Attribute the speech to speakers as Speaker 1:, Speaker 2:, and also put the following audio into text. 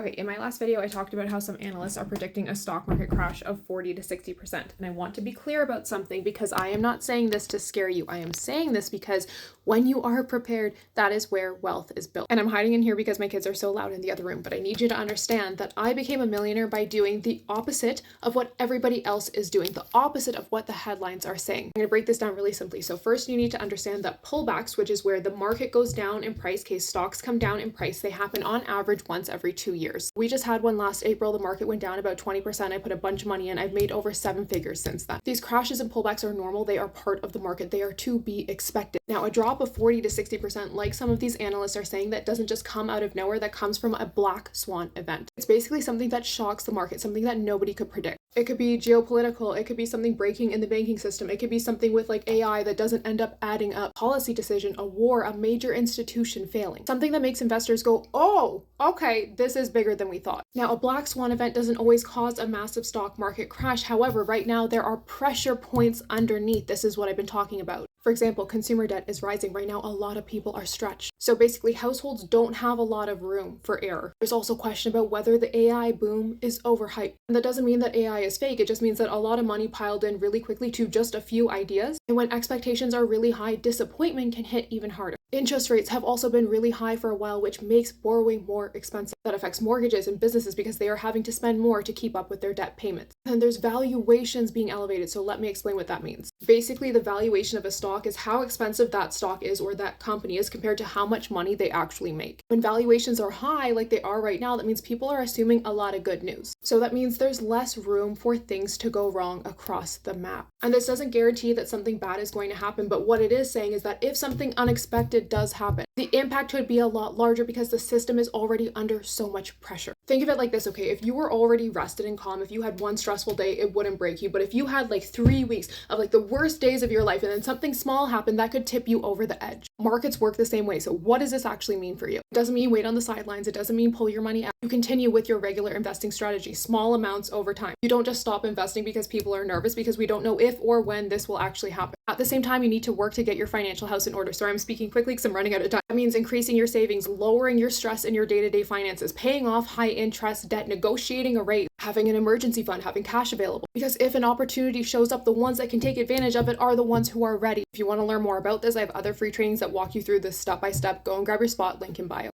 Speaker 1: Okay, in my last video, I talked about how some analysts are predicting a stock market crash of 40 to 60%. And I want to be clear about something because I am not saying this to scare you. I am saying this because when you are prepared, that is where wealth is built. And I'm hiding in here because my kids are so loud in the other room, but I need you to understand that I became a millionaire by doing the opposite of what everybody else is doing, the opposite of what the headlines are saying. I'm going to break this down really simply. So first, you need to understand that pullbacks, which is where the market goes down in price, case stocks come down in price, they happen on average once every 2 years. We just had one last April. The market went down about 20%. I put a bunch of money in. I've made over 7 figures since then. These crashes and pullbacks are normal. They are part of the market. They are to be expected. Now, a drop of 40 to 60%, like some of these analysts are saying, that doesn't just come out of nowhere. That comes from a black swan event. It's basically something that shocks the market, something that nobody could predict. It could be geopolitical. It could be something breaking in the banking system. It could be something with like AI that doesn't end up adding up. Policy decision, a war, a major institution failing. Something that makes investors go, oh, okay, this is bigger than we thought. Now, a black swan event doesn't always cause a massive stock market crash. However, right now there are pressure points underneath. This is what I've been talking about. For example, consumer debt is rising. Right now, a lot of people are stretched. So basically, households don't have a lot of room for error. There's also a question about whether the AI boom is overhyped. And that doesn't mean that AI is fake. It just means that a lot of money piled in really quickly to just a few ideas. And when expectations are really high, disappointment can hit even harder. Interest rates have also been really high for a while, which makes borrowing more expensive. That affects mortgages and businesses because they are having to spend more to keep up with their debt payments. And there's valuations being elevated. So let me explain what that means. Basically, the valuation of a stock is how expensive that stock is or that company is compared to how much money they actually make. When valuations are high, like they are right now, that means people are assuming a lot of good news. So that means there's less room for things to go wrong across the map. And this doesn't guarantee that something bad is going to happen, but what it is saying is that if something unexpected does happen, the impact could be a lot larger because the system is already under so much pressure. Think of it like this, okay? If you were already rested and calm, if you had one stressful day, it wouldn't break you. But if you had like 3 weeks of like the worst days of your life and then something small happened, that could tip you over the edge. Markets work the same way. So what does this actually mean for you? It doesn't mean wait on the sidelines. It doesn't mean pull your money out. You continue with your regular investing strategy, small amounts over time. You don't just stop investing because people are nervous, because we don't know if or when this will actually happen. At the same time, you need to work to get your financial house in order. Sorry, I'm speaking quickly because I'm running out of time. That means increasing your savings, lowering your stress in your day-to-day finances, paying off high interest debt, negotiating a rate, having an emergency fund, having cash available. Because if an opportunity shows up, the ones that can take advantage of it are the ones who are ready. If you want to learn more about this, I have other free trainings that walk you through this step by step. Go and grab your spot, link in bio.